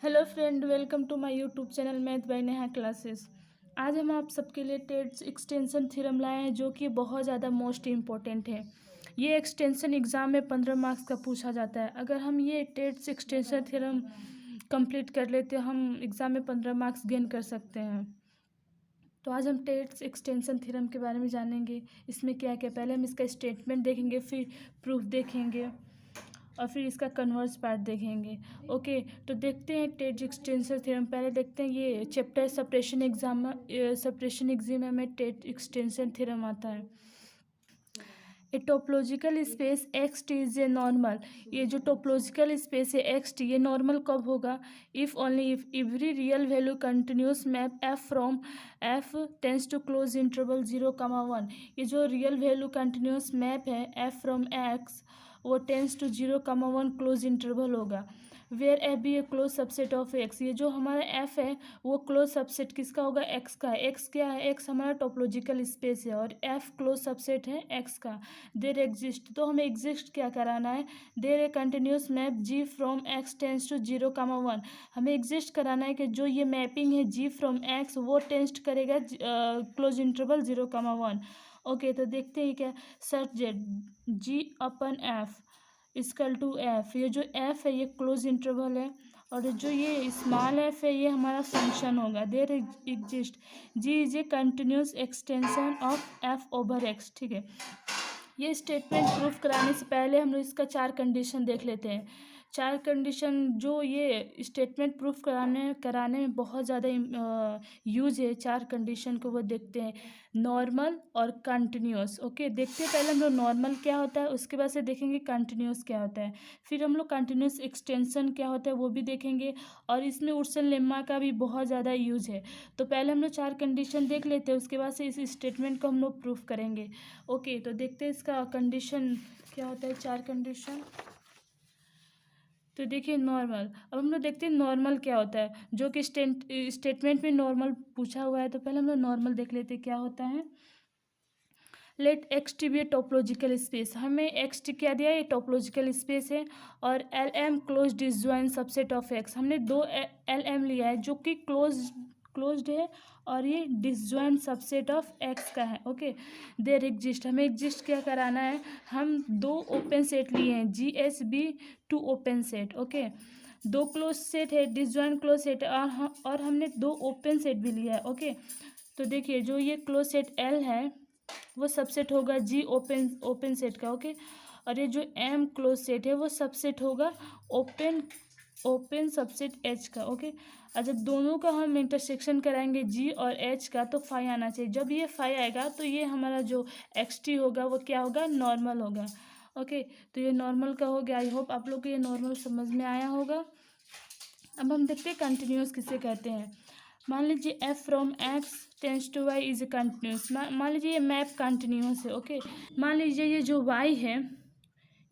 Hello friend, welcome to my YouTube channel math by Neha classes. आज हम आप सबके लिए टेट्स एक्सटेंशन थ्योरम लाए हैं, जो कि बहुत ज़्यादा मोस्ट इम्पोर्टेंट है। ये एक्सटेंशन एग्ज़ाम में 15 मार्क्स का पूछा जाता है। अगर हम ये टेट्स एक्सटेंशन थ्योरम कंप्लीट कर लेते हैं, हम एग्ज़ाम में 15 मार्क्स गेन कर सकते हैं। तो आज हम टेट्स एक्सटेंशन थ्योरम के बारे में जानेंगे। इसमें क्या क्या, पहले हम इसका स्टेटमेंट देखेंगे, फिर प्रूफ देखेंगे और फिर इसका कन्वर्स पार्ट देखेंगे। ओके, तो देखते हैं टेट एक्सटेंशन थ्योरम। पहले देखते हैं ये चैप्टर सपरेशन एग्जाम में टेट एक्सटेंशन थ्योरम आता है। A topological space X T is a normal. ये जो टोपोलॉजिकल स्पेस है एक्स टी, ये नॉर्मल कब होगा? If only if every real value continuous map F from F tends to close interval 0, 1। ये जो रियल वैल्यू कंटिन्यूस मैप है F from X, वो टेंस टू 0, 1 क्लोज इंटरवल होगा। Where F B A close subset of x. ये जो हमारा F है वो क्लोज सबसेट किसका होगा? एक्स का। एक्स क्या है? एक्स हमारा टोपोलॉजिकल स्पेस है और एफ क्लोज सबसेट है एक्स का। देर एग्जिस्ट, तो हमें एग्जिस्ट क्या कराना है? There a continuous map G from X tends to 0, 1। हमें एग्जिस्ट कराना है कि जो ये मैपिंग है जी फ्रॉम एक्स, वो टेंस करेगा क्लोज इंटरवल 0, 1। ओके, तो देखते हैं क्या। सर्च that G upon F equal to F. ये जो एफ है ये क्लोज इंटरवल है और जो ये स्मॉल एफ है ये हमारा फंक्शन होगा। There exist G is a continuous extension of F over X. ठीक है, ये स्टेटमेंट प्रूफ कराने से पहले हम लोग इसका 4 कंडीशन देख लेते हैं। 4 कंडीशन जो ये स्टेटमेंट प्रूफ कराने में बहुत ज़्यादा यूज है। 4 कंडीशन को वो देखते हैं, नॉर्मल और कंटिन्यूस। ओके, देखते हैं पहले हम लोग नॉर्मल क्या होता है, उसके बाद से देखेंगे कंटिन्यूस क्या होता है, फिर हम लोग कंटिन्यूस एक्सटेंशन क्या होता है वो भी देखेंगे, और इसमें उर्सन लेम्मा का भी बहुत ज़्यादा यूज है। तो पहले हम लोग 4 कंडीशन देख लेते हैं, उसके बाद से इस स्टेटमेंट को हम लोग प्रूफ करेंगे। ओके, तो देखते हैं इसका कंडीशन क्या होता है। 4 कंडीशन तो देखिए नॉर्मल। अब हम लोग देखते हैं नॉर्मल क्या होता है, जो कि स्टेटमेंट में नॉर्मल पूछा हुआ है। तो पहले हम लोग नॉर्मल देख लेते हैं क्या होता है। Let X T be a topological space. हमें एक्स टी क्या दिया है? ये टोपोलॉजिकल स्पेस है और L M close disjoint subset of X. हमने 2 एल एम लिया है जो कि क्लोज्ड है और ये डिसजॉइंट सबसेट ऑफ एक्स का है। ओके, देयर एग्जिस्ट, हमें एग्जिस्ट क्या कराना है? हम 2 ओपन सेट लिए हैं, G S be 2 open set. Okay, 2 close set है, डिसजॉइंट क्लोज सेट और हमने 2 ओपन सेट भी लिया है। ओके, तो देखिए जो ये क्लोज सेट एल है वो सबसेट होगा जी ओपन सेट का। ओके, और ये जो एम क्लोज सेट है वो सबसेट होगा ओपन सबसेट एच का। ओके, और जब दोनों का हम इंटरसेक्शन कराएंगे जी और एच का तो फाई आना चाहिए। जब ये फाई आएगा तो ये हमारा जो एक्स टी होगा वो क्या होगा? नॉर्मल होगा। ओके, तो ये नॉर्मल का हो गया। आई होप आप लोग को ये नॉर्मल समझ में आया होगा। अब हम देखते हैं कंटिन्यूस किसे कहते हैं। मान लीजिए F from X tends to Y is a continuous. मान लीजिए ये मैप कंटिन्यूस है। ओके, मान लीजिए ये जो वाई है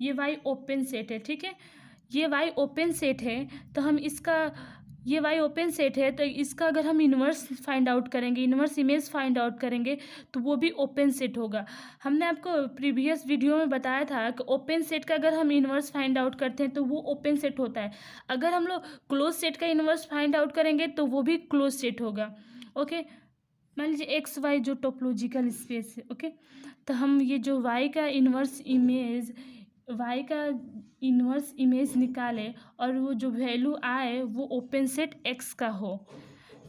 ये वाई ओपन सेट है। ठीक है, ये वाई ओपन सेट है तो हम इसका, ये वाई ओपन सेट है तो इसका अगर हम इन्वर्स फाइंड आउट करेंगे, इन्वर्स इमेज फाइंड आउट करेंगे तो वो भी ओपन सेट होगा। हमने आपको प्रीवियस वीडियो में बताया था कि ओपन सेट का अगर हम इन्वर्स फाइंड आउट करते हैं तो वो ओपन सेट होता है। अगर हम लोग क्लोज सेट का इन्वर्स फाइंड आउट करेंगे तो वो भी क्लोज सेट होगा। ओके, मान लीजिए एक्स वाई जो टोपोलॉजिकल स्पेस है। ओके, तो हम ये जो वाई का इन्वर्स इमेज निकाले और वो जो वैल्यू आए वो ओपन सेट एक्स का हो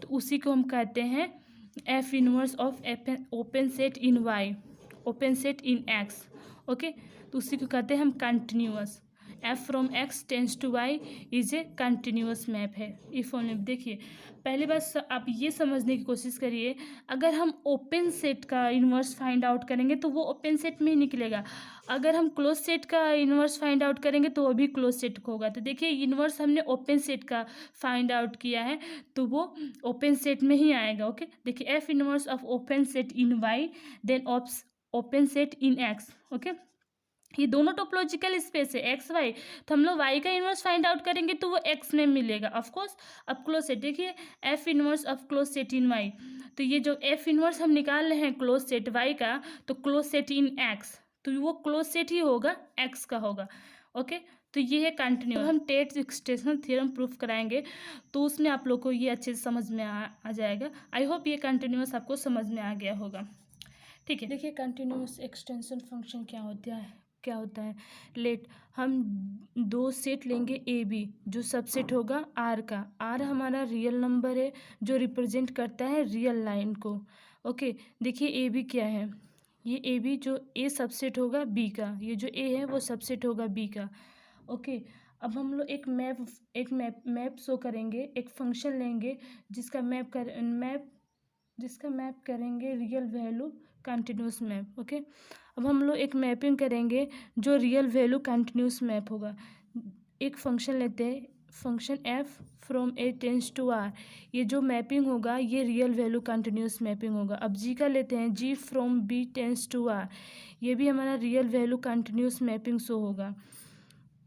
तो उसी को हम कहते हैं F inverse of open set in Y, open set in X. Okay, तो उसी को कहते हैं हम continuous. F from X tends to Y is a continuous map है। इफ ओनली, देखिए पहली बात आप ये समझने की कोशिश करिए, अगर हम ओपन सेट का इन्वर्स फाइंड आउट करेंगे तो वो ओपन सेट में ही निकलेगा। अगर हम क्लोज सेट का इन्वर्स फाइंड आउट करेंगे तो वो भी क्लोज सेट का होगा। तो देखिए इन्वर्स हमने ओपन सेट का फाइंड आउट किया है तो वो ओपन सेट में ही आएगा। ओके, देखिए F inverse of open set in Y then open set in X. Okay, ये दोनों टोपोलॉजिकल स्पेस है एक्स वाई, तो हम लोग वाई का इन्वर्स फाइंड आउट करेंगे तो वो एक्स में मिलेगा ऑफ कोर्स। अब क्लोज सेट देखिए F inverse of close set in Y, तो ये जो एफ इन्वर्स हम निकाल रहे हैं क्लोज सेट वाई का, तो क्लोज सेट इन एक्स तो वो क्लोज सेट ही होगा, एक्स का होगा। ओके, तो ये है कंटिन्यूस। हम टेट एक्सटेंशन थ्योरम प्रूफ कराएंगे तो उसमें आप लोग को ये अच्छे से समझ में आ जाएगा। आई होप ये कंटिन्यूस आपको समझ में आ गया होगा। ठीक है, देखिए कंटिन्यूस एक्सटेंशन फंक्शन क्या होता है। लेट हम दो सेट लेंगे ए बी, जो सबसेट होगा आर का। आर हमारा रियल नंबर है जो रिप्रेजेंट करता है रियल लाइन को। ओके, देखिए ए बी क्या है, ये ए बी जो ए सबसेट होगा बी का, ये जो ए है वो सबसेट होगा बी का। ओके, अब हम लोग एक मैप शो करेंगे, एक फंक्शन लेंगे जिसका मैप करेंगे real value continuous map. Okay, अब हम लोग एक मैपिंग करेंगे जो रियल वैल्यू कंटिन्यूस मैप होगा। एक फंक्शन लेते हैं, function F from A tends to R. ये जो मैपिंग होगा ये रियल वैल्यू कंटिन्यूस मैपिंग होगा। अब जी का लेते हैं, G from B tends to R, ये भी हमारा real value continuous mapping show होगा।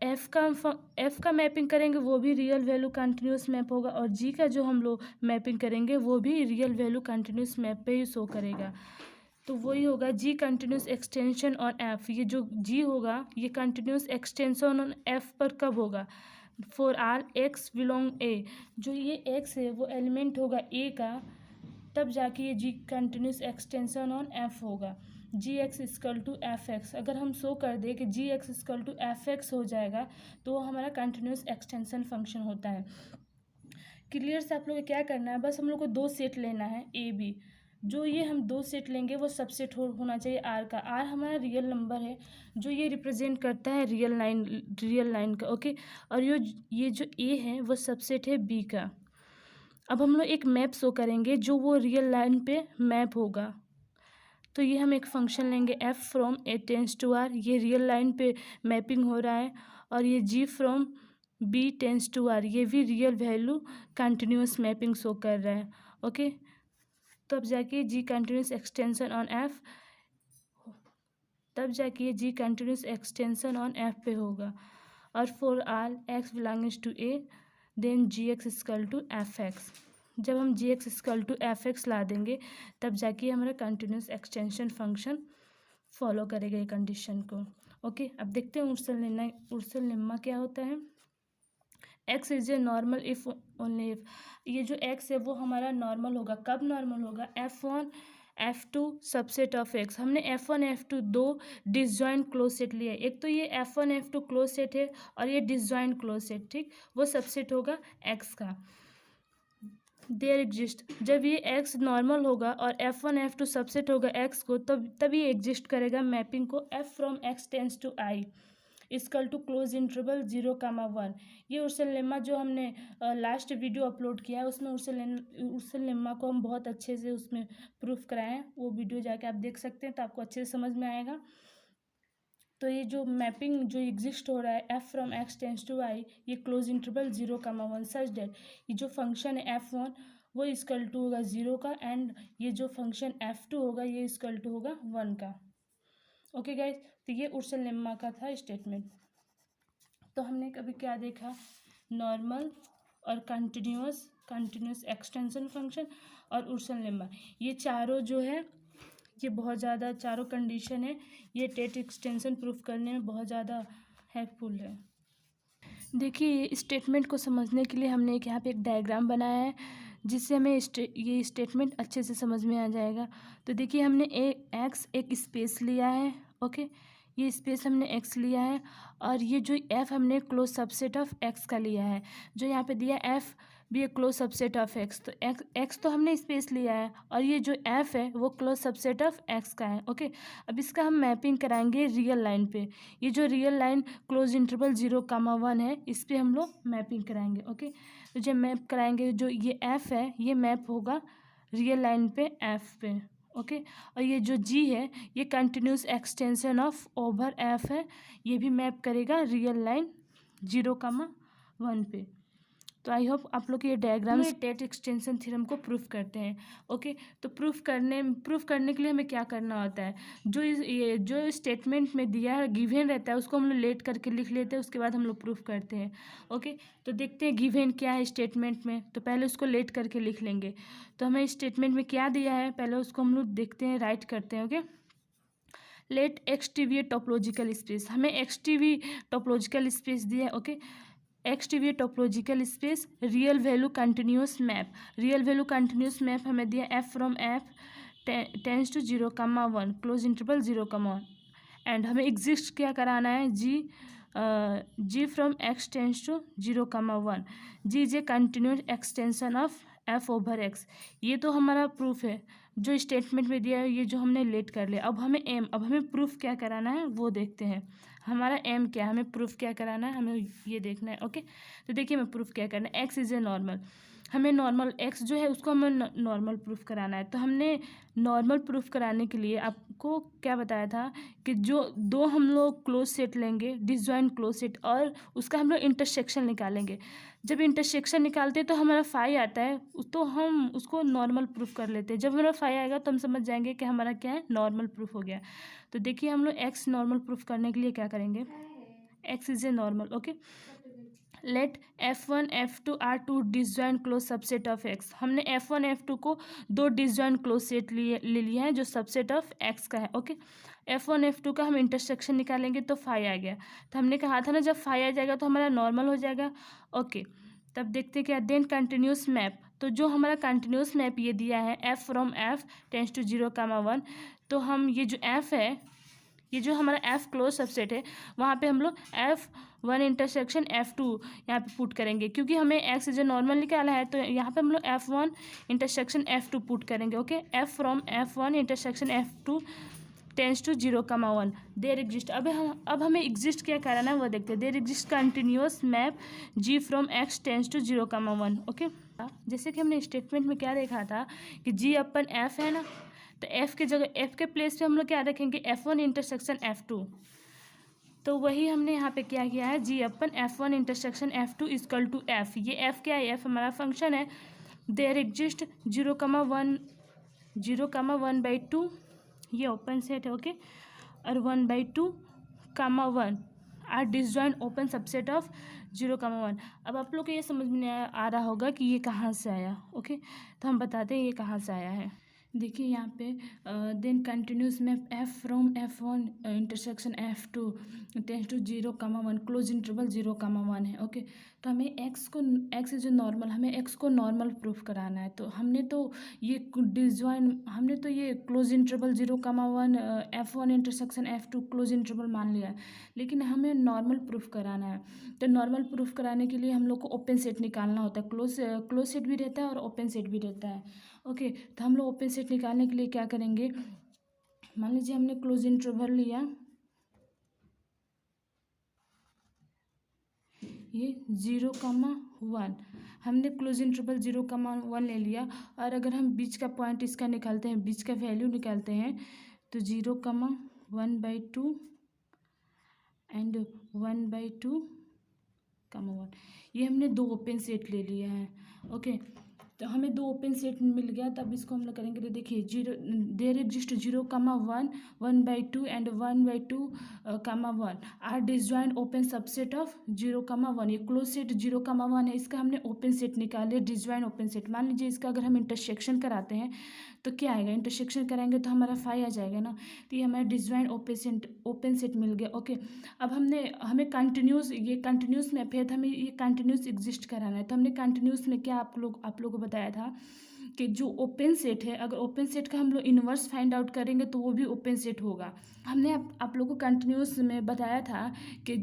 एफ का मैपिंग करेंगे वो भी रियल वैल्यू कंटिन्यूस मैप होगा, और जी का जो हम लोग मैपिंग करेंगे वो भी रियल वैल्यू कंटिन्यूस मैप पे ही शो करेगा। तो वही होगा जी कंटिन्यूस एक्सटेंशन ऑन एफ। ये जो जी होगा ये कंटिन्यूस एक्सटेंशन ऑन एफ पर कब होगा, फॉर आर एक्स बिलोंग ए। जो ये एक्स है वो एलिमेंट होगा ए का, तब जाके ये G continuous extension on F होगा। G X equal to F X, अगर हम शो कर दें कि G X equal to F X हो जाएगा तो वो हमारा कंटिन्यूस एक्सटेंशन फंक्शन होता है। क्लियर से आप लोग को क्या करना है, बस हम लोग को दो सेट लेना है ए बी। जो ये हम दो सेट लेंगे वो सबसेट होना चाहिए आर का। आर हमारा रियल नंबर है जो ये रिप्रेजेंट करता है रियल लाइन का। ओके, और ये जो ए है वो सबसेट है बी का। अब हम लोग एक मैप शो करेंगे जो वो रियल लाइन पे मैप होगा। तो ये हम एक फंक्शन लेंगे F from A tends to R, ये रियल लाइन पे मैपिंग हो रहा है। और ये G from B tends to R, ये भी real value continuous mapping show कर रहा है। ओके, तो अब जाके G continuous extension on F, तब जाके ये G continuous extension on F पे होगा। और for all X belongs to A then G X equal to F X. जब हम G X equal to F X ला देंगे तब जाके हमारा कंटिन्यूस एक्सटेंशन फंक्शन फॉलो करेगा ये कंडीशन को। ओके, अब देखते हैं उर्सल लेम्मा क्या होता है। X is a normal if only if, ये जो एक्स है वो हमारा नॉर्मल होगा। कब नॉर्मल होगा, F1 F2 subset of X. हमने F1 F2 दो डिसजॉइंट क्लोज सेट लिए, एक तो ये F1 F2 क्लोज सेट है और ये डिसजॉइंट क्लोज सेट, ठीक, वो सबसेट होगा एक्स का। देयर एग्जिस्ट, जब ये एक्स नॉर्मल होगा और F1 F2 सबसेट होगा एक्स को, तब ये एग्जिस्ट करेगा मैपिंग को F from X tends to I equal to close interval 0, 1। ये उर्सल लेम्मा जो हमने लास्ट वीडियो अपलोड किया है उसमें उर्सल लेम्मा को हम बहुत अच्छे से उसमें प्रूफ कराए हैं, वो वीडियो जाके आप देख सकते हैं तो आपको अच्छे से समझ में आएगा। तो ये जो मैपिंग जो एग्जिस्ट हो रहा है F from X tends to I, ये क्लोज इंटरवल 0, 1 सच डेट ये जो फंक्शन है F1 वो इक्वल टू होगा 0 का, एंड ये जो फंक्शन F2 होगा ये इक्वल टू होगा 1 का। ओके गाइज, तो ये उर्सल लेम्मा का था स्टेटमेंट। तो हमने कभी क्या देखा, नॉर्मल और कंटिन्यूस एक्सटेंशन फंक्शन और उर्सल लेम्मा, ये चारों जो है ये बहुत ज़्यादा चारों कंडीशन है, ये टेट एक्सटेंशन प्रूफ करने में बहुत ज़्यादा हेल्पफुल है। देखिए स्टेटमेंट को समझने के लिए हमने यहाँ पे एक डायग्राम बनाया है जिससे हमें ये स्टेटमेंट अच्छे से समझ में आ जाएगा। तो देखिए हमने एक्स एक स्पेस लिया है। ओके, ये स्पेस हमने एक्स लिया है और ये जो एफ हमने क्लोज सबसेट ऑफ एक्स का लिया है। जो यहाँ पे दिया एफ भी एक क्लोज सबसेट ऑफ एक्स, तो एक्स तो हमने स्पेस लिया है और ये जो एफ है वो क्लोज सबसेट ऑफ एक्स का है। ओके, अब इसका हम मैपिंग कराएंगे रियल लाइन पे। ये जो रियल लाइन क्लोज इंटरवल 0, 1 है इस पर हम लोग मैपिंग कराएंगे। ओके, तो जब मैप कराएंगे जो ये एफ है ये मैप होगा रियल लाइन पे एफ पे। ओके, और ये जो जी है ये continuous extension of over F है, ये भी मैप करेगा रियल लाइन 0, 1 पे। तो आई होप आप लोग ये डायग्राम टेट एक्सटेंशन थ्योरम को प्रूफ करते हैं। ओके, तो प्रूफ करने के लिए हमें क्या करना होता है, ये जो स्टेटमेंट में दिया है गिवन रहता है उसको हम लोग लेट करके लिख लेते हैं, उसके बाद हम लोग प्रूफ करते हैं। ओके, तो देखते हैं गिवन क्या है स्टेटमेंट में, तो पहले उसको लेट करके लिख लेंगे। तो हमें स्टेटमेंट में क्या दिया है पहले उसको हम लोग देखते हैं, राइट करते हैं। Okay, let X T V a topological space, हमें X T V topological space दिया है। Okay, X T V topological space real value continuous map, real value continuous map हमें दिया F from F tends to 0,1 close interval 0,1 and हमें exist क्या कराना है G from X tends to 0,1 G is a continuous extension of F over X. ये तो हमारा proof है जो स्टेटमेंट में दिया है, ये जो हमने लेट कर लिया। अब हमें प्रूफ क्या कराना है वो देखते हैं। हमारा एम क्या है, हमें प्रूफ क्या कराना है, हमें ये देखना है। ओके, तो देखिए हमें प्रूफ क्या करना है, एक्स इज ए नॉर्मल, हमें नॉर्मल एक्स जो है उसको हमें नॉर्मल प्रूफ कराना है। तो हमने नॉर्मल प्रूफ कराने के लिए आपको क्या बताया था कि जो दो हम लोग क्लोज सेट लेंगे, डिसजॉइंट क्लोज सेट, और उसका हम लोग इंटरसेक्शन निकालेंगे। जब इंटरसेक्शन निकालते हैं तो हमारा फाई आता है, तो हम उसको नॉर्मल प्रूफ कर लेते हैं। जब हमारा फाई आएगा तो हम समझ जाएंगे कि हमारा क्या है, नॉर्मल प्रूफ हो गया। तो देखिए हम लोग एक्स नॉर्मल प्रूफ करने के लिए क्या करेंगे, X is a normal. Okay, let F1 F2 are two disjoint close subset of X. हमने F1 F2 को दो डिसजॉइंट क्लोज सेट ले लिया है जो सबसेट ऑफ एक्स का है। ओके, F1 F2 का हम इंटरसेक्शन निकालेंगे तो फाई आ गया। तो हमने कहा था ना जब फाई आ जाएगा तो हमारा नॉर्मल हो जाएगा। ओके, तब देखते क्या, देन कंटिन्यूस मैप। तो जो हमारा कंटिन्यूस मैप ये दिया है F from F tends to 0,1, तो हम ये जो एफ है, ये जो हमारा एफ क्लोज सबसेट है, वहाँ पे हम लोग F1 इंटरसेक्शन F2 यहाँ पे पुट करेंगे, क्योंकि हमें एक्स जो नॉर्मल निकाला है तो यहाँ पे हम लोग F1 इंटरसेक्शन F2 पुट करेंगे। Okay, F from F1 intersection F2 tends to 0,1 there exist. अब हमें एग्जिस्ट क्या कराना है वो देखते हैं। There exist continuous map G from X tends to 0,1। Okay, जैसे कि हमने स्टेटमेंट में क्या देखा था कि जी अपन एफ है ना, तो एफ के जगह, एफ के प्लेस पे हम लोग क्या रखेंगे, F1 इंटरसेक्शन F2। तो वही हमने यहाँ पे क्या किया है, G upon F1 intersection F2 equal to F. ये एफ क्या है, एफ हमारा फंक्शन है। देयर एग्जिस्ट 0,1/2, ये ओपन सेट है। ओके, और 1/2, 1 are disjoint open subset of 0,1। अब आप लोग को ये समझ में आ रहा होगा कि ये कहाँ से आया। ओके, तो हम बताते हैं ये कहाँ से आया है। देखिए यहाँ पे then continuous map F from F1 intersection F2 tends to 0,1 close interval 0,1 है। ओके, तो हमें एक्स जो नॉर्मल, हमें एक्स को नॉर्मल प्रूफ कराना है। तो हमने तो ये हमने तो ये close interval 0,1 F1 intersection F2 close interval मान लिया है, लेकिन हमें नॉर्मल प्रूफ कराना है। तो नॉर्मल प्रूफ कराने के लिए हम लोग को ओपन सेट निकालना होता है। क्लोज सेट भी रहता है और ओपन सेट भी रहता है। ओके, तो हम लोग ओपन सेट निकालने के लिए क्या करेंगे, मान लीजिए हमने क्लोज इंटरवल लिया, ये 0,1, हमने क्लोज इंटरवल 0,1 ले लिया। और अगर हम बीच का पॉइंट इसका निकालते हैं, बीच का वैल्यू निकालते हैं, तो 0,1/2 एंड 1/2,1, ये हमने दो ओपन सेट ले लिए हैं। ओके, तो हमें दो ओपन सेट मिल गया। तब इसको हम लोग करेंगे, तो देखिए there exist 0,1, 1/2 and 1/2,1 are disjoint open subset of 0,1। ये क्लोज सेट 0,1 है, इसका हमने ओपन सेट निकाले, डिसजॉइंट ओपन सेट। मान लीजिए इसका अगर हम इंटरसेक्शन कराते हैं तो क्या आएगा, इंटरसेक्शन कराएंगे तो हमारा फाई आ जाएगा ना। तो ये हमारा डिसजॉइंट ओपन सेट मिल गया। ओके, अब हमें कंटिन्यूस मैप है, तो हमें ये कंटिन्यूस एग्जिस्ट कराना है। तो हमने कंटिन्यूस में क्या आप लोगों को बताया था कि जो ओपन सेट है, अगर ओपन सेट का हम लोग इन्वर्स फाइंड आउट करेंगे तो वो भी ओपन सेट होगा। हमने आप लोगों को कंटिन्यूस में बताया था कि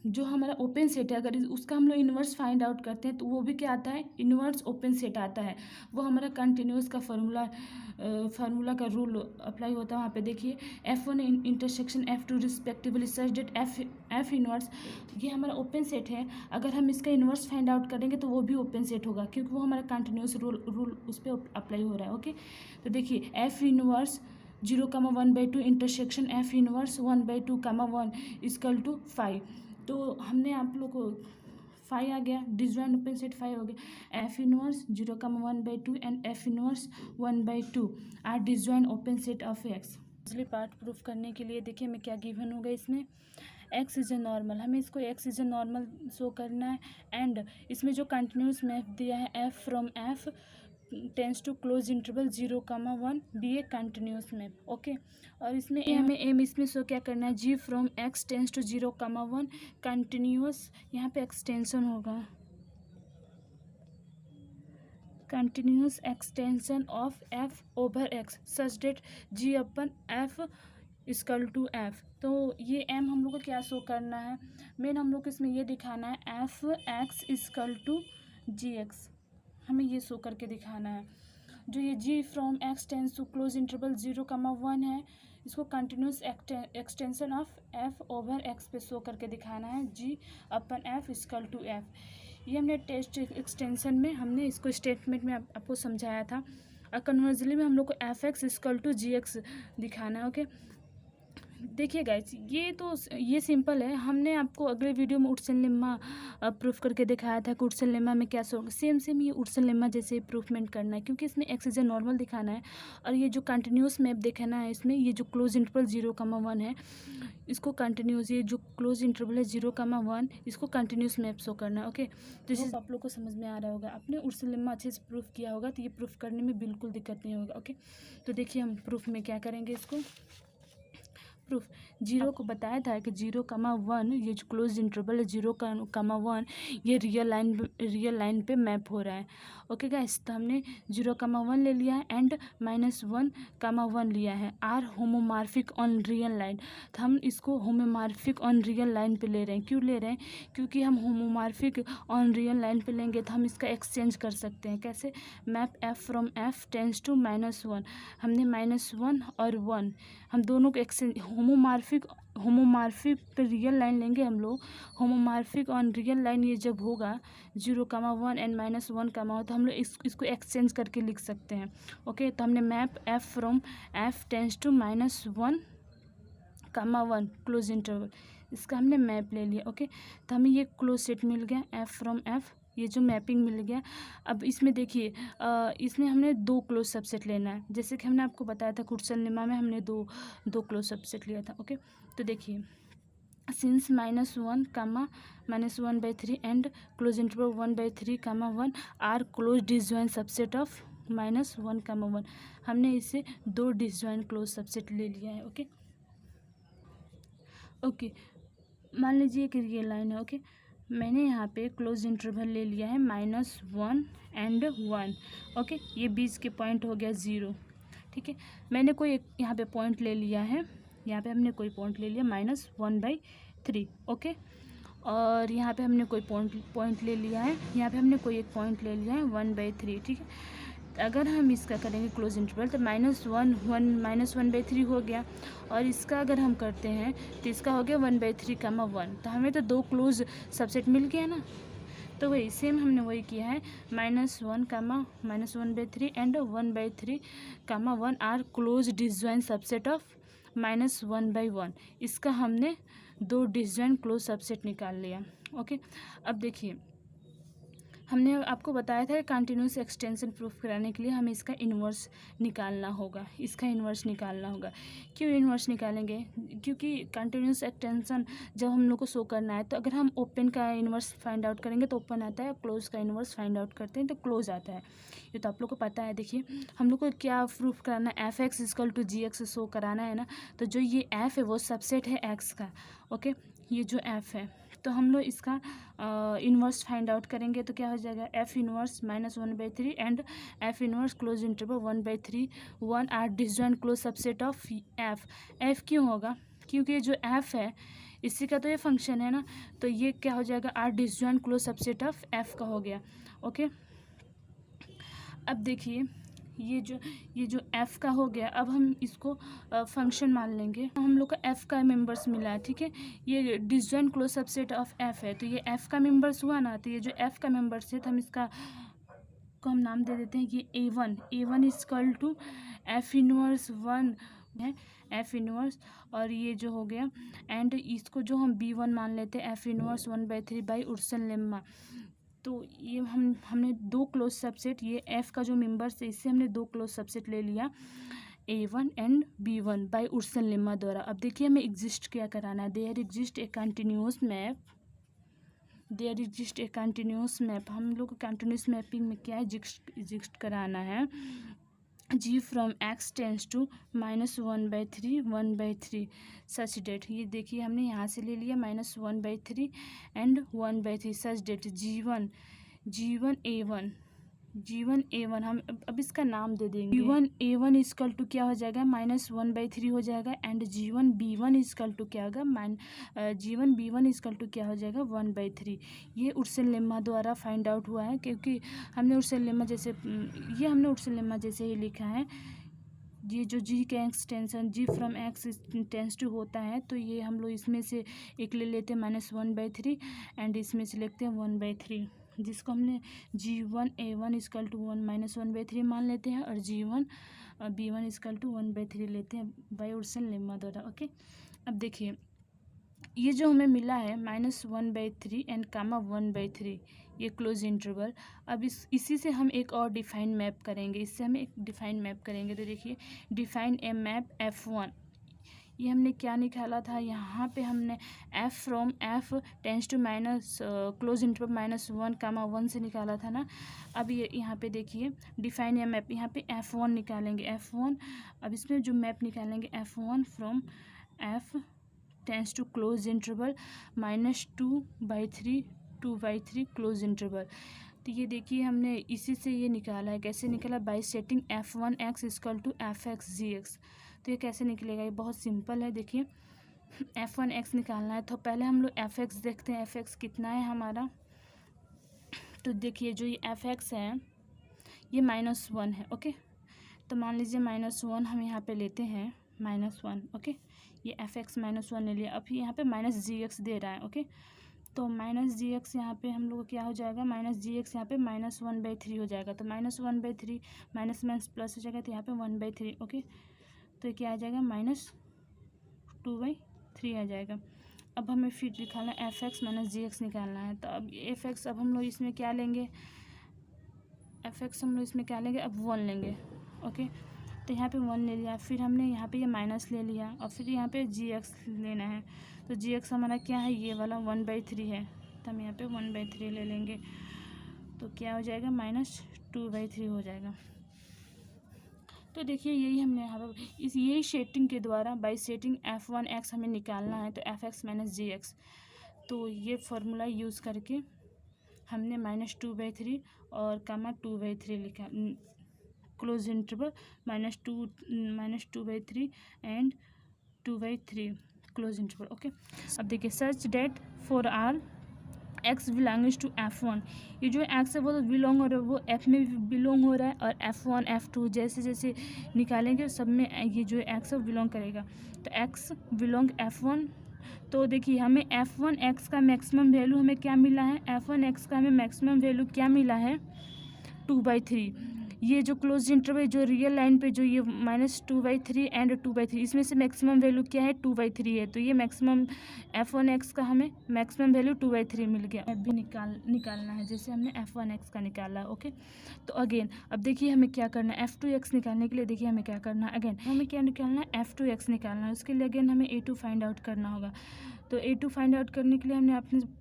जो हमारा ओपन सेट है, अगर उसका हम लोग इन्वर्स फाइंड आउट करते हैं तो वो भी क्या आता है, इन्वर्स ओपन सेट आता है। वो हमारा कंटिन्यूस का फार्मूला का रूल अप्लाई होता है। वहाँ पे देखिए F1 इंटरसेक्शन F2 रिस्पेक्टिवली सच डेट एफ इन्वर्स, ये हमारा ओपन सेट है। अगर हम इसका इन्वर्स फाइंड आउट करेंगे तो वो भी ओपन सेट होगा, क्योंकि वो हमारा कंटिन्यूस रूल उस पर अप्लाई हो रहा है। ओके, तो देखिए F inverse 0,1/2 intersection F inverse 1/2,1 equal to 5। तो हमने आप लोग को फाई आ गया, डिसजॉइंट ओपन सेट फाई हो गया। F inverse 0,1/2 and F inverse 1/2 are disjoint open set of X. पिछले पार्ट प्रूफ करने के लिए देखिए हमें क्या गिवन होगा इसमें, एक्स इज ए नॉर्मल, हमें इसको X is a normal show करना है। एंड इसमें जो कंटिन्यूस मैप दिया है F from F tends to close interval 0,1 be a continuous map. Okay, और इसमें हमें एम इसमें सो क्या करना है, G from X tends to 0,1 continuous, यहाँ पे एक्सटेंशन होगा, continuous extension of F over X such that G upon F equal to F. तो ये एम हम लोग को क्या शो करना है, मेन हम लोग को इसमें ये दिखाना है F X equal to G X, हमें ये शो करके दिखाना है। जो ये G from X tends to close interval 0,1 है, इसको continuous extension of F over X पे शो करके दिखाना है, G upon F equal to F. ये हमने टेस्ट एक्सटेंशन में हमने इसको स्टेटमेंट में आपको समझाया था, और कन्वर्जली में हम लोग को F X equal to G X दिखाना है। ओके, देखिए गाइस, ये सिंपल है। हमने आपको अगले वीडियो में उर्सन लेम्मा प्रूफ करके दिखाया था कि उर्सन लेम्मा में क्या सेम ये उर्सन लेम्मा जैसे प्रूफमेंट करना है, क्योंकि इसमें एक्स इज ए नॉर्मल दिखाना है, और ये जो कंटिन्यूस मैप दिखाना है इसमें, ये जो क्लोज इंटरवल 0,1 है इसको कंटिन्यूस, ये जो क्लोज इंटरवल है 0,1 इसको कंटिन्यूस मैप शो करना है। ओके, तो इस आप लोग को समझ में आ रहा होगा, आपने उर्सन लेम्मा अच्छे से प्रूफ किया होगा, तो ये प्रूफ करने में बिल्कुल दिक्कत नहीं होगा। ओके, तो देखिए हम प्रूफ में क्या करेंगे, इसको प्रूफ जीरो को बताया था कि 0,1 ये जो क्लोज इंटरवल है 0,1 ये रियल लाइन पे मैप हो रहा है। ओके गाइस, तो हमने 0,1 ले लिया है एंड -1,1 लिया है, आर होमोमार्फिक ऑन रियल लाइन। तो हम इसको होमोमार्फिक ऑन रियल लाइन पे ले रहे हैं, क्यों ले रहे हैं, क्योंकि हम होमोमार्फिक ऑन रियल लाइन पे लेंगे तो हम इसका एक्सचेंज कर सकते हैं। कैसे, map F from F tends to -1, हमने -1 और 1 हम दोनों को एक्सचेंज, होमोमार्फिक पे रियल लाइन लेंगे हम लोग, होमोमार्फिक ऑन रियल लाइन ये जब होगा 0,1 एंड -1, तो हम लोग इसको एक्सचेंज करके लिख सकते हैं। ओके, तो हमने map F from F tends to -1,1 close interval, इसका हमने मैप ले लिया। ओके, तो हमें ये क्लोज सेट मिल गया एफ फ्रॉम एफ, ये जो मैपिंग मिल गया। अब इसमें देखिए, इसमें हमने 2 क्लोज सबसेट लेना है, जैसे कि हमने आपको बताया था कुर्सन लेमा में हमने दो क्लोज सबसेट लिया था। ओके, तो देखिए since -1, -1/3 and close interval 1/3, 1 are close disjoint subset of -1, 1, हमने इसे 2 डिसजॉइंट क्लोज सबसेट ले लिया है। ओके ओके, मान लीजिए कि ये लाइन है। ओके, मैंने यहाँ पे क्लोज इंटरवल ले लिया है -1 एंड 1। ओके, ये बीच के पॉइंट हो गया 0। ठीक है, मैंने कोई एक यहाँ पे पॉइंट ले लिया है, यहाँ पे हमने कोई पॉइंट ले लिया -1/3। ओके, और यहाँ पे हमने कोई पॉइंट ले लिया है, यहाँ पे हमने कोई एक पॉइंट ले लिया है 1/3। ठीक है, अगर हम इसका करेंगे क्लोज इंटरवल तो -1/3 हो गया, और इसका अगर हम करते हैं तो इसका हो गया 1/3, 1, तो हमें तो 2 क्लोज सबसेट मिल गया ना। तो वही सेम हमने वही किया है, -1/3 and 1/3, 1 are close disjoint subset of -1/1, इसका हमने 2 डिसजॉइंट क्लोज सबसेट निकाल लिया। ओके, अब देखिए हमने आपको बताया था कि कंटिन्यूस एक्सटेंशन प्रूफ कराने के लिए हमें इसका इन्वर्स निकालना होगा, क्यों इन्वर्स निकालेंगे, क्योंकि कंटिन्यूस एक्सटेंशन जब हम लोग को शो करना है, तो अगर हम ओपन का इन्वर्स फाइंड आउट करेंगे तो ओपन आता है, क्लोज का इन्वर्स फाइंड आउट करते हैं तो क्लोज आता है। ये तो आप लोग को पता है। देखिए हम लोग को क्या प्रूफ कराना है, F X equal to G X show कराना है ना, तो जो ये एफ है वो सबसेट है एक्स का। ओके, ये जो एफ है, तो हम लोग इसका इन्वर्स फाइंड आउट करेंगे तो क्या हो जाएगा, F inverse -1/3 and F inverse close interval 1/3, 1 are disjoint close subset of F. F क्यों होगा, क्योंकि ये जो एफ है इसी का तो ये फंक्शन है ना, तो ये क्या हो जाएगा, are disjoint close subset of F का हो गया। ओके, अब देखिए ये जो f का हो गया, अब हम इसको फंक्शन मान लेंगे। हम लोग का f का मेंबर्स मिला है। ठीक है, ये disjoint close subset of f है, तो ये f का मेंबर्स हुआ ना, तो ये जो f का मेंबर्स है तो हम इसका को हम नाम दे देते हैं कि a1 equal to f inverse 1 है, f इनवर्स, और ये जो हो गया एंड इसको जो हम b1 मान लेते हैं f इनवर्स 1/3 बाई उर्सन लेम्मा। तो ये हमने 2 क्लोज सबसेट, ये f का जो मेंबर्स है इससे हमने 2 क्लोज सबसेट ले लिया, a1 and b1 bye उर्सन lemma द्वारा। अब देखिए हमें एग्जिस्ट क्या कराना है, there exist a continuous map there exist a continuous map, हम लोग को कंटिन्यूस मैपिंग में क्या एग्जिस्ट कराना है, g from x tends to -1/3 1/3 such that, ये देखिए हमने यहाँ से ले लिया -1/3 एंड 1/3 सच डेट G1 हम अब इसका नाम दे देंगे। G1 इजकल टू क्या हो जाएगा, -1/3 हो जाएगा एंड G1 इजकल टू क्या होगा, G1 इजकल टू क्या हो जाएगा 1/3। ये उर्सन लेम्मा द्वारा फाइंड आउट हुआ है, क्योंकि हमने उर्सन लेम्मा जैसे ही लिखा है। ये जो जी का extension g from x tends to होता है, तो ये हम लोग इसमें से एक ले लेते हैं -1/3 एंड इसमें से लिखते हैं 1/3, जिसको हमने G1A1 इजकल टू 1 - 1/3 मान लेते हैं और G1B1 इजकल टू 1/3 लेते हैं बाय उर्सन लेम्मा द्वारा। ओके, अब देखिए ये जो हमें मिला है -1/3 एंड 1/3, ये क्लोज इंटरवल। अब इसी से हम एक और डिफाइन मैप करेंगे, तो देखिए डिफाइन ए मैप F1, ये हमने क्या निकाला था, यहाँ पे हमने f from f tends to close interval -1, 1 से निकाला था ना। अब ये यहाँ पे देखिए डिफाइन ए मैप, यहाँ पे F1 निकालेंगे, F1। अब इसमें जो मैप निकालेंगे F1 from f tends to close interval -2/3 close interval. तो ये देखिए हमने इसी से ये निकाला है, कैसे निकाला, by setting f1x equal to fxgx। तो ये कैसे निकलेगा, ये बहुत सिंपल है। देखिए f1x निकालना है, तो पहले हम लोग fx देखते हैं, fx कितना है हमारा। तो देखिए जो ये fx है ये -1 है। ओके, तो मान लीजिए -1 हम यहाँ पे लेते हैं -1। ओके, ये fx -1 ले लिया, अब यहाँ पे -gx दे रहा है। ओके, तो -gx यहाँ पे हम लोग क्या हो जाएगा, -gx यहाँ पे -1/3 हो जाएगा, तो -1/3 माइनस प्लस हो जाएगा, तो यहाँ पे 1/3। ओके, तो क्या आ जाएगा -2/3 आ जाएगा। अब हमें फिर निकालना है fx -gx निकालना है, तो अब fx अब हम लोग इसमें क्या लेंगे, अब 1 लेंगे। ओके, तो यहाँ पे 1 ले लिया, फिर हमने यहाँ पे ये माइनस ले लिया और फिर यहाँ पे gx लेना है, तो gx हमारा क्या है, ये वाला 1/3 है, तो हम यहाँ पे 1/3 ले लेंगे, तो क्या हो जाएगा -2/3 हो जाएगा। तो देखिए यही हमने यहाँ पर यही सेटिंग के द्वारा बाई सेटिंग f1x हमें निकालना है, तो fx -gx, तो ये फार्मूला यूज़ करके हमने -2/3 और 2/3 लिखा, close interval -2/3 and 2/3 close interval. Okay, अब देखिए such that for are x belongs to f1, ये जो x है वो तो बिलोंग हो रहा है, वो f में भी बिलोंग हो रहा है, और f1 f2 जैसे जैसे निकालेंगे सब में ये जो x है वो बिलोंग करेगा, तो x बिलोंग f1। तो देखिए हमें f1x का मैक्सिमम वैल्यू हमें क्या मिला है, f1x का हमें मैक्सिमम वैल्यू क्या मिला है 2/3। ये जो क्लोज इंटरवल जो रियल लाइन पे जो ये -2/3 एंड 2/3, इसमें से मैक्सिमम वैल्यू क्या है 2/3 है, तो ये मैक्सिमम f1x का हमें मैक्सिमम वैल्यू 2/3 मिल गया। अब भी निकालना है जैसे हमने f1x का निकाला। ओके, तो अगेन अब देखिए हमें क्या करना है, f2x निकालने के लिए देखिए हमें क्या करना है, अगेन हमें क्या निकालना है f2x निकालना है, उसके लिए अगेन हमें a2 फाइंड आउट करना होगा। तो a2 फाइंड आउट करने के लिए हमने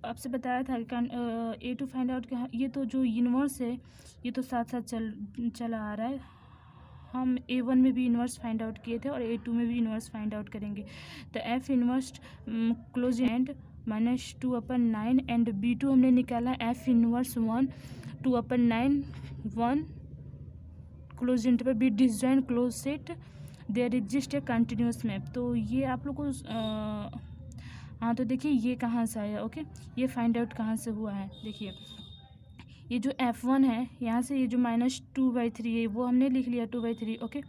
आपसे बताया था a2 फाइंड आउट का, ये तो जो यूनिवर्स है ये तो साथ साथ चला आ रहा है, हम a1 में भी इन्वर्स फाइंड आउट किए थे और a2 में भी इन्वर्स फाइंड आउट करेंगे। तो f inverse close and -2/9 and b2 हमने निकाला f inverse 1 2/9 1 close interval B disjoint close set there exist a continuous map. तो ये आप लोग को हाँ, तो देखिए ये कहाँ से आया। ओके, ये फाइंड आउट कहाँ से हुआ है, देखिए ये जो f1 है यहाँ से ये जो -2/3 है वो हमने लिख लिया 2/3। ओके,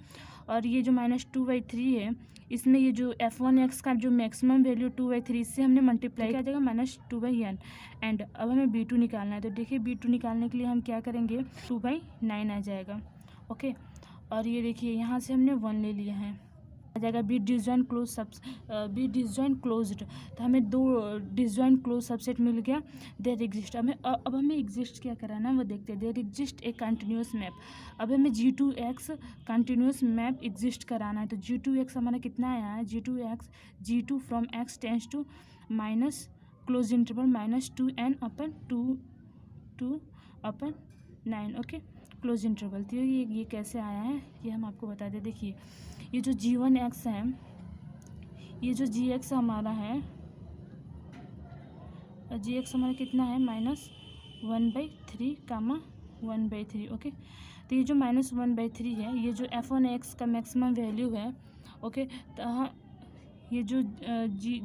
और ये जो -2/3 है इसमें ये जो f1x का जो मैक्सिमम वैल्यू 2/3 इससे हमने मल्टीप्लाई किया जाएगा -2/n एंड अब हमें b2 निकालना है। तो देखिए b2 निकालने के लिए हम क्या करेंगे 2/9 आ जाएगा। ओके, और ये देखिए यहाँ से हमने 1 ले लिया है, आ जाएगा बी डिसजॉइन क्लोज्ड, तो हमें 2 डिसजॉइन क्लोज सबसेट मिल गया। देयर एग्जिस्ट अब हमें एग्जिस्ट क्या कराना है वो देखते हैं। There exist a continuous map, अब हमें G2x कंटिन्यूस मैप एग्जिस्ट कराना है। तो G2x हमारा कितना आया है, G2 from x tends to close interval -2n upon 2/9, okay, close interval. तो ये कैसे आया है ये हम आपको बता दें। देखिए ये जो g1x है, ये जो gx हमारा है, gx हमारा कितना है -1/3, 1/3, ओके। तो ये जो -1/3 है, ये जो f1x का मैक्सिमम वैल्यू है, ओके। तो ये जो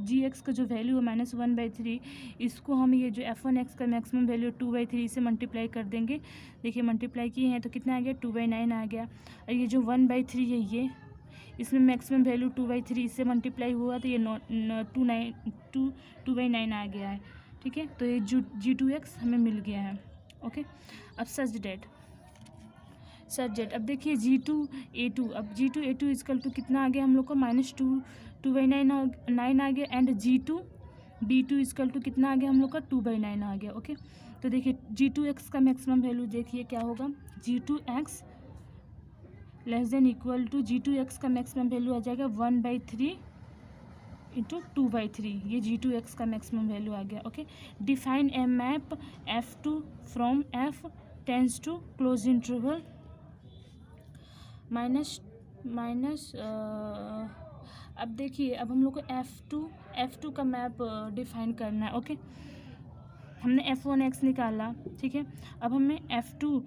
gx का जो वैल्यू है -1/3, इसको हम ये जो f1x का मैक्सिमम वैल्यू 2/3 से मल्टीप्लाई कर देंगे। देखिए मल्टीप्लाई किए हैं तो कितना आ गया, 2/9 आ गया। और ये जो 1/3 है, ये इसमें मैक्सिमम वैल्यू 2/3 से मल्टीप्लाई हुआ तो ये 2/9 आ गया है, ठीक है। तो ये g2x हमें मिल गया है, ओके। अब सच डेट अब देखिए g2a2, अब g2a2 इक्वल टू कितना आ गया हम लोग को, -2/9 आ गया। एंड g2b2 इक्वल टू कितना आ गया हम लोग का, 2/9 आ गया, ओके। तो देखिए g2x का मैक्सिमम वैल्यू देखिए क्या होगा, g2x less than equal to g2x का मैक्सिमम वैल्यू आ जाएगा 1/3 इंटू 2/3, ये g2x का मैक्सिमम वैल्यू आ गया, okay. Define a map f2 from f tends to close interval minus अब देखिए अब हम लोग को f2 का मैप डिफाइन करना है, ओके। हमने f1x निकाला, ठीक है। अब हमें f2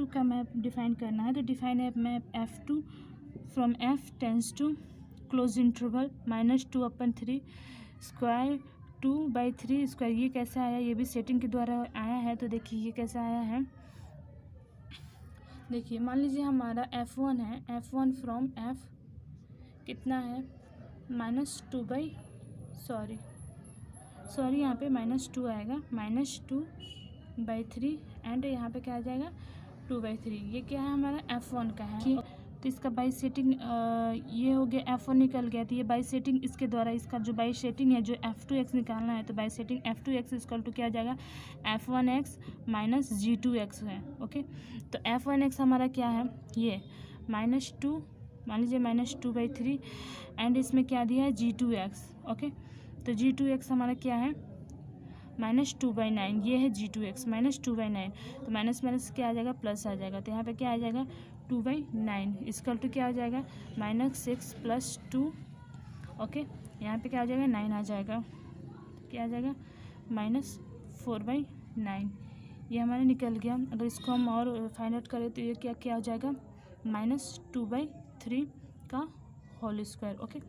का मैप डिफाइन करना है। तो डिफाइन है map f2 from f tends to close interval -2/3 square 2/3 square. ये कैसे आया, ये भी सेटिंग के द्वारा आया है। तो देखिए ये कैसे आया है, देखिए मान लीजिए हमारा f1 है, f1 फ्रॉम f कितना है सॉरी यहाँ पे -2 आएगा, -2/3 एंड यहाँ पे क्या आ जाएगा 2/3। ये क्या है हमारा f1 का है, ठीक। तो इसका बाई सेटिंग ये हो गया, f1 निकल गया। तो ये बाई सेटिंग इसके द्वारा, इसका जो बाई सेटिंग है जो f2x निकालना है, तो by setting f2x equal to क्या आ जाएगा, f1x माइनस g2x है, ओके। तो f1x हमारा क्या है, ये -2, मान लीजिए -2/3 एंड इसमें क्या दिया है g2x, ओके। तो g2x हमारा क्या है -2/9, ये है g2x -2/9। तो माइनस क्या आ जाएगा, प्लस आ जाएगा। तो यहाँ पे क्या आ जाएगा 2/9 इक्वल टू क्या आ जाएगा -6 + 2, ओके। यहाँ पे क्या आ जाएगा 9 आ जाएगा, क्या आ जाएगा -4/9। ये हमारा निकल गया। अगर इसको हम और फाइंड आउट करें तो ये क्या हो जाएगा -2/3 का होल स्क्वायर, ओके।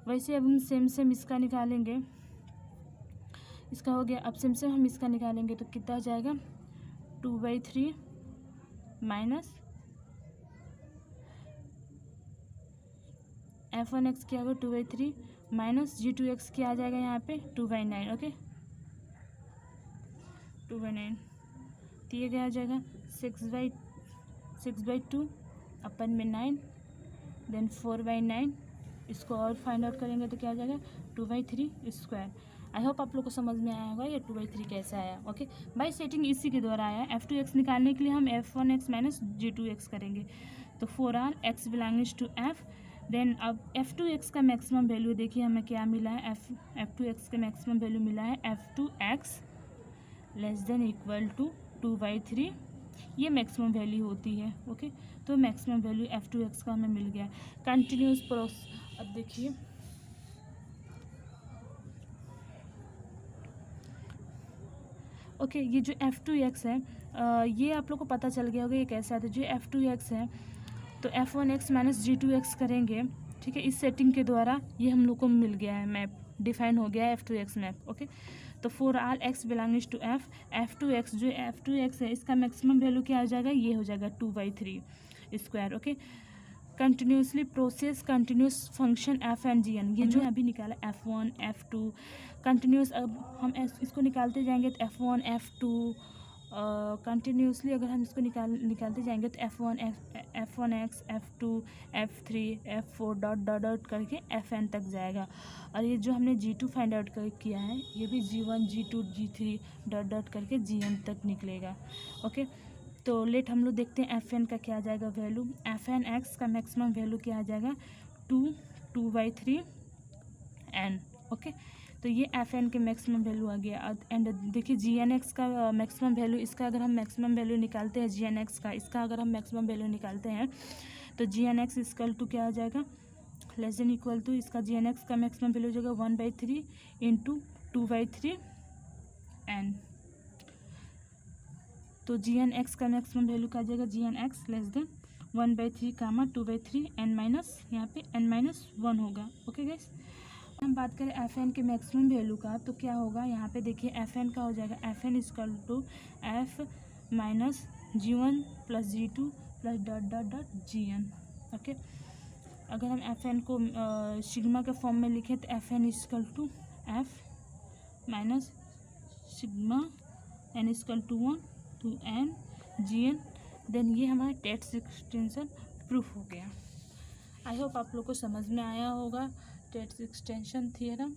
वैसे अब हम सेम इसका निकालेंगे, इसका हो गया। अब सेम हम इसका निकालेंगे तो कितना हो जाएगा 2/3 माइनस f1x क्या होगा 2/3 माइनस g2x क्या आ जाएगा यहाँ पे 2/9, ओके। 2/9 तो ये क्या आ जाएगा 6/2 अपन में 9 देन 4/9। इसको और फाइंड आउट करेंगे तो क्या आ जाएगा 2/3 स्क्वायर। आई होप आप लोग को समझ में आया होगा ये 2/3 कैसे आया, ओके। बाई सेटिंग इसी के द्वारा आया। f2x निकालने के लिए हम f1x माइनस g2x करेंगे। तो for are x belongs to f, then अब f2x का मैक्सिमम वैल्यू देखिए हमें क्या मिला है, f2x का मैक्सिमम वैल्यू मिला है f2x less than equal to 2/3, ये मैक्सिमम वैल्यू होती है, ओके। तो मैक्सिमम वैल्यू f2x का हमें मिल गया। कंटिन्यूस प्रोसेस, अब देखिए ओके, ये जो f2x है ये आप लोग को पता चल गया होगा ये कैसे आता है। जो f2x है तो f1x माइनस g2x करेंगे, ठीक है। इस सेटिंग के द्वारा ये हम लोग को मिल गया है, मैप डिफाइन हो गया है f2x मैप, ओके। तो for all x belongs to f, f2x जो f2x है इसका मैक्सिमम वैल्यू क्या हो जाएगा, ये हो जाएगा 2/3 square, okay. Continuously process continuous function f and G N, ये जो अभी निकाला f1 f2 कंटिन्यूस। अब हम इसको निकालते जाएंगे तो f1 f2 कंटिन्यूसली अगर हम इसको निकालते जाएंगे तो f1x f2 f3 f4 dot करके fn तक जाएगा। और ये जो हमने g2 फाइंड आउट किया है ये भी g1 g2 g3 डॉट करके gn तक निकलेगा, ओके। तो लेट हम लोग देखते हैं fn का क्या आ जाएगा वैल्यू। fnx का मैक्सिमम वैल्यू क्या आ जाएगा 2/3 n, ओके। तो ये एफ एन के मैक्सिमम वैल्यू आ गया। एंड देखिए जी एन एक्स का मैक्सिमम वैल्यू, इसका अगर हम मैक्सिमम वैल्यू निकालते हैं जी एन एक्स का, इसका अगर हम मैक्सिमम वैल्यू निकालते हैं तो G N x equal to क्या आ जाएगा, लेस देन इक्वल टू, इसका जी एन एक्स का मैक्सिमम वैल्यू हो जाएगा 1/3 इंटू 2/3 एन। तो जी एन एक्स का मैक्सिमम वैल्यू का आ जाएगा G N x less than 1/3 कामा 2/3 एन माइनस, यहाँ पे एन माइनस 1 होगा। ओके गाइस, हम बात करें एफ एन के मैक्सिमम वैल्यू का तो क्या होगा, यहाँ पे देखिए एफ एन का हो जाएगा F N equal to F minus G1 plus G2 plus dot dot dot GN। ओके, अगर हम एफ एन को सिग्मा के फॉर्म में लिखें तो F N equal to F minus sigma N equal to 1 to N GN। Then ये हमारा टेट्स एक्सटेंशन प्रूफ हो गया। आई होप आप लोग को समझ में आया होगा टेट्स एक्सटेंशन थ्योरम।